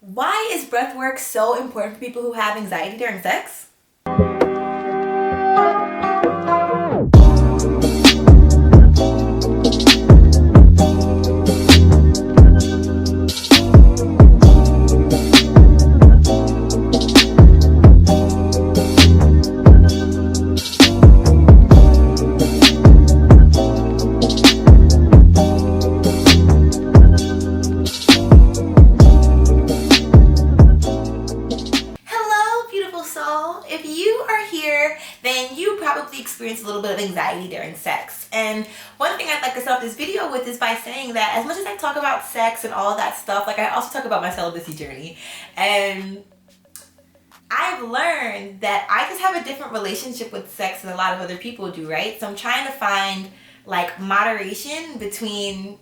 Why is breathwork so important for people who have anxiety during sex? If you are here, then you probably experience a little bit of anxiety during sex. And one thing I'd like to start this video with is by saying that as much as I talk about sex and all that stuff, like I also talk about my celibacy journey. And I've learned that I just have a different relationship with sex than a lot of other people do, right? So I'm trying to find like moderation between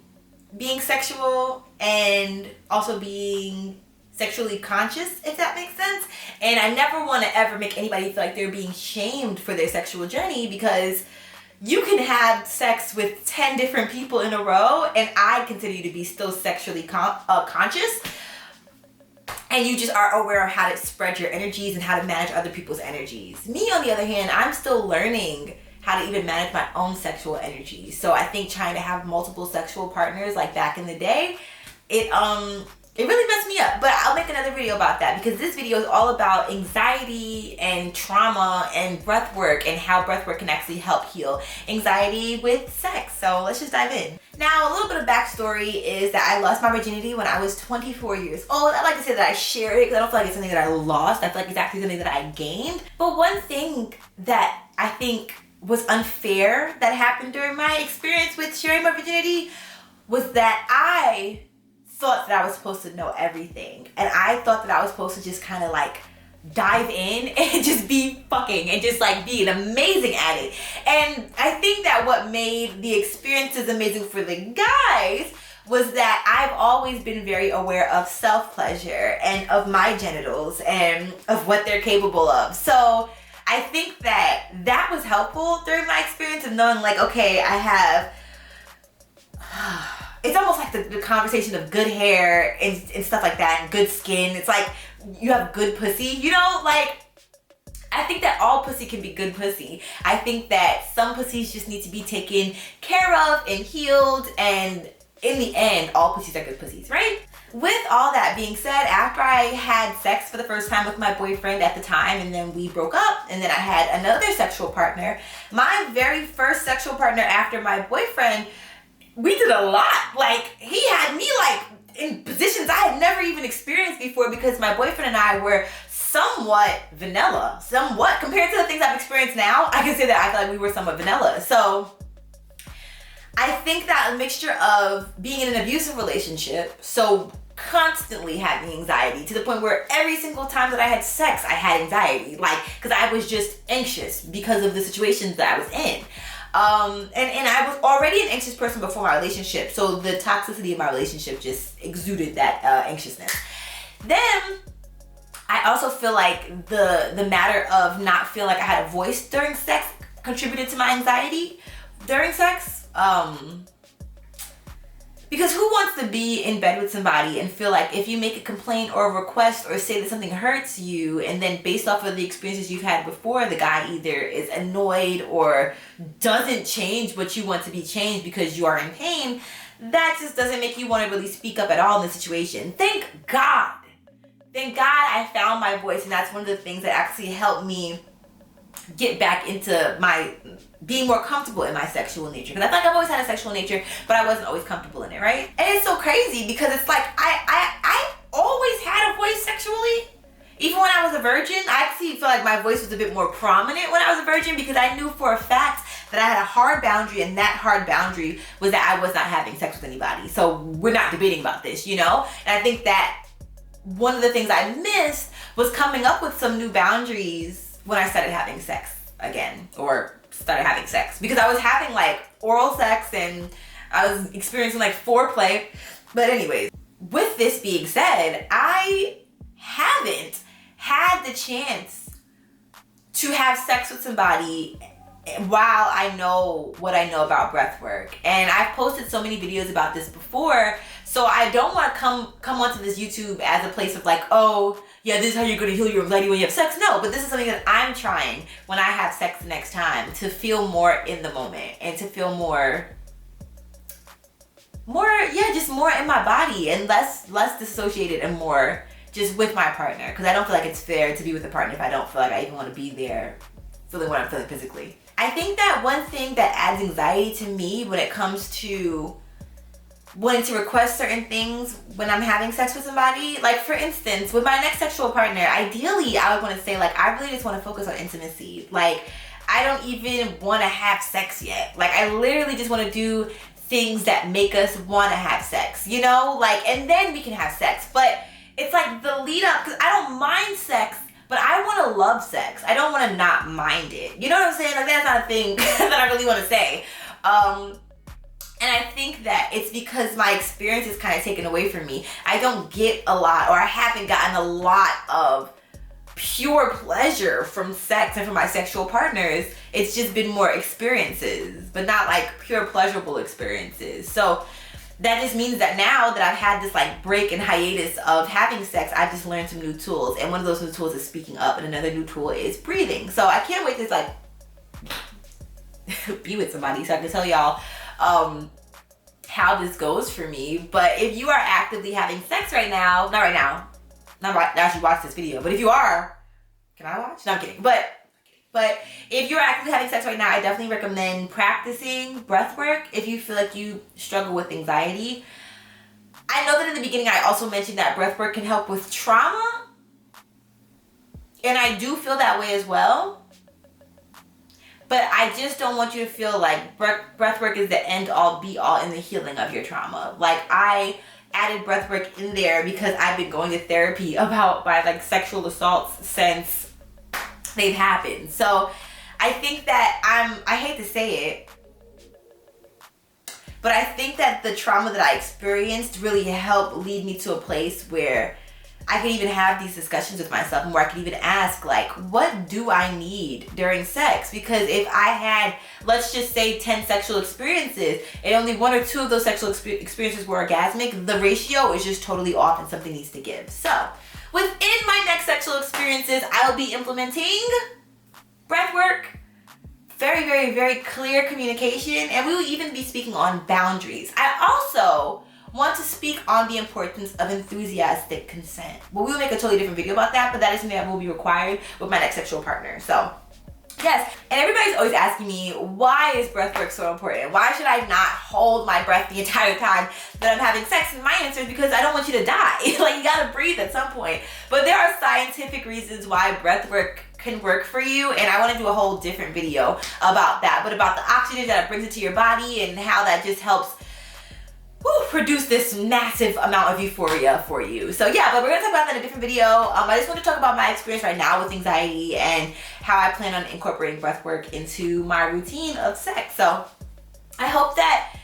being sexual and also being sexually conscious, if that makes sense. And I never want to ever make anybody feel like they're being shamed for their sexual journey, because you can have sex with 10 different people in a row and I consider you to be still sexually conscious, and you just are aware of how to spread your energies and how to manage other people's energies. Me, on the other hand, I'm still learning how to even manage my own sexual energy. So I think trying to have multiple sexual partners like back in the day, it really messed me up. But I'll make another video about that, because this video is all about anxiety and trauma and breath work and how breath work can actually help heal anxiety with sex. So let's just dive in. Now, a little bit of backstory is that I lost my virginity when I was 24 years old. I like to say that I shared it because I don't feel like it's something that I lost. I feel like it's actually something that I gained. But one thing that I think was unfair that happened during my experience with sharing my virginity was that I thought that I was supposed to know everything, and I thought that I was supposed to just kind of like dive in and just be fucking and just like be amazing at it. And I think that what made the experiences amazing for the guys was that I've always been very aware of self-pleasure and of my genitals and of what they're capable of. So I think that that was helpful during my experience of knowing like, okay, I have it's almost like the conversation of good hair and stuff like that, and good skin. It's like you have good pussy, you know? Like, I think that all pussy can be good pussy. I think that some pussies just need to be taken care of and healed, and in the end, all pussies are good pussies, right? With all that being said, after I had sex for the first time with my boyfriend at the time, and then we broke up, and then I had another sexual partner, my very first sexual partner after my boyfriend, we did a lot. Like, he had me like in positions I had never even experienced before, because my boyfriend and I were somewhat vanilla, compared to the things I've experienced now. I can say that I feel like we were somewhat vanilla. So I think that a mixture of being in an abusive relationship, so constantly having anxiety to the point where every single time that I had sex, I had anxiety, like, because I was just anxious because of the situations that I was in. And I was already an anxious person before my relationship, so the toxicity of my relationship just exuded that anxiousness. Then I also feel like the matter of not feeling like I had a voice during sex contributed to my anxiety during sex. Because who wants to be in bed with somebody and feel like if you make a complaint or a request or say that something hurts you, and then based off of the experiences you've had before, the guy either is annoyed or doesn't change what you want to be changed because you are in pain, that just doesn't make you want to really speak up at all in the situation. Thank God I found my voice, and that's one of the things that actually helped me get back into my being more comfortable in my sexual nature, because I feel like I've always had a sexual nature, but I wasn't always comfortable in it, right? And it's so crazy because it's like I always had a voice sexually. Even when I was a virgin, I actually feel like my voice was a bit more prominent when I was a virgin, because I knew for a fact that I had a hard boundary, and that hard boundary was that I was not having sex with anybody. So we're not debating about this, you know? And I think that one of the things I missed was coming up with some new boundaries when I started having sex again, or started having sex, because I was having like oral sex and I was experiencing like foreplay. But anyways, with this being said, I haven't had the chance to have sex with somebody while I know what I know about breath work. And I've posted so many videos about this before, So I don't want to come onto this YouTube as a place of like, oh, yeah, this is how you're going to heal your anxiety when you have sex. No, but this is something that I'm trying when I have sex the next time, to feel more in the moment and to feel more, just more in my body and less disassociated and more just with my partner. Because I don't feel like it's fair to be with a partner if I don't feel like I even want to be there feeling what I'm feeling physically. I think that one thing that adds anxiety to me when it comes to wanting to request certain things when I'm having sex with somebody, like for instance, with my next sexual partner, ideally I would want to say like, I really just want to focus on intimacy. Like, I don't even want to have sex yet. Like, I literally just want to do things that make us want to have sex, you know? Like, and then we can have sex. But it's like the lead up, because I don't mind sex, but I want to love sex. I don't want to not mind it. You know what I'm saying? Like, that's not a thing that I really want to say. And I think that it's because my experience is kind of taken away from me. I don't get a lot, or I haven't gotten a lot of pure pleasure from sex and from my sexual partners. It's just been more experiences, but not like pure pleasurable experiences. So that just means that now that I've had this like break and hiatus of having sex, I've just learned some new tools. And one of those new tools is speaking up, and another new tool is breathing. So I can't wait to like be with somebody so I can tell y'all how this goes for me. But if you are actively having sex right now, not right now, not right now you watch this video, but if you are, can I watch? No, I'm kidding. But if you're actively having sex right now, I definitely recommend practicing breath work if you feel like you struggle with anxiety. I know that in the beginning I also mentioned that breath work can help with trauma, and I do feel that way as well. But I just don't want you to feel like breathwork is the end all be all in the healing of your trauma. Like, I added breathwork in there because I've been going to therapy about my like sexual assaults since they've happened. So I think that I hate to say it, but I think that the trauma that I experienced really helped lead me to a place where I could even have these discussions with myself, and where I could even ask, like, what do I need during sex? Because if I had, let's just say 10 sexual experiences, and only 1 or 2 of those sexual experiences were orgasmic, the ratio is just totally off and something needs to give. So within my next sexual experiences, I'll be implementing breath work, very, very, very clear communication, and we will even be speaking on boundaries. I also want to speak on the importance of enthusiastic consent. Well, we will make a totally different video about that, but that is something that will be required with my next sexual partner. So yes, and everybody's always asking me, why is breathwork so important? Why should I not hold my breath the entire time that I'm having sex? And my answer is because I don't want you to die. Like, you gotta breathe at some point. But there are scientific reasons why breathwork can work for you, and I want to do a whole different video about that, but about the oxygen that it brings into your body and how that just helps produce this massive amount of euphoria for you. So yeah, but we're gonna talk about that in a different video. I just want to talk about my experience right now with anxiety and how I plan on incorporating breath work into my routine of sex. So I hope that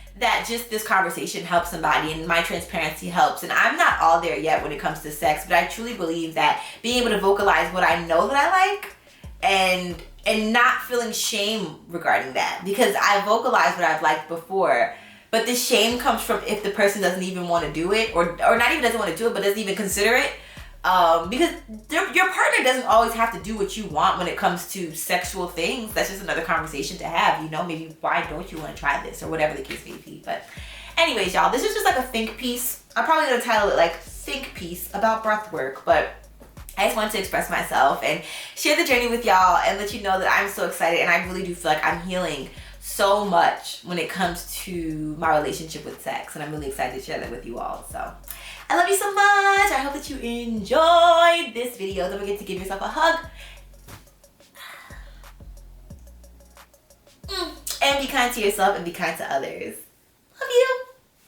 just this conversation helps somebody, and my transparency helps. And I'm not all there yet when it comes to sex, but I truly believe that being able to vocalize what I know that I like, and not feeling shame regarding that, because I vocalized what I've liked before. But the shame comes from if the person doesn't even want to do it, or not even doesn't want to do it, but doesn't even consider it. Because your partner doesn't always have to do what you want when it comes to sexual things. That's just another conversation to have, you know, maybe why don't you want to try this, or whatever the case may be. But anyways, y'all, this is just like a think piece. I'm probably going to title it like think piece about breath work, but I just wanted to express myself and share the journey with y'all and let you know that I'm so excited, and I really do feel like I'm healing so much when it comes to my relationship with sex, and I'm really excited to share that with you all. So I love you so much. I hope that you enjoyed this video. Don't forget to give yourself a hug and be kind to yourself and be kind to others.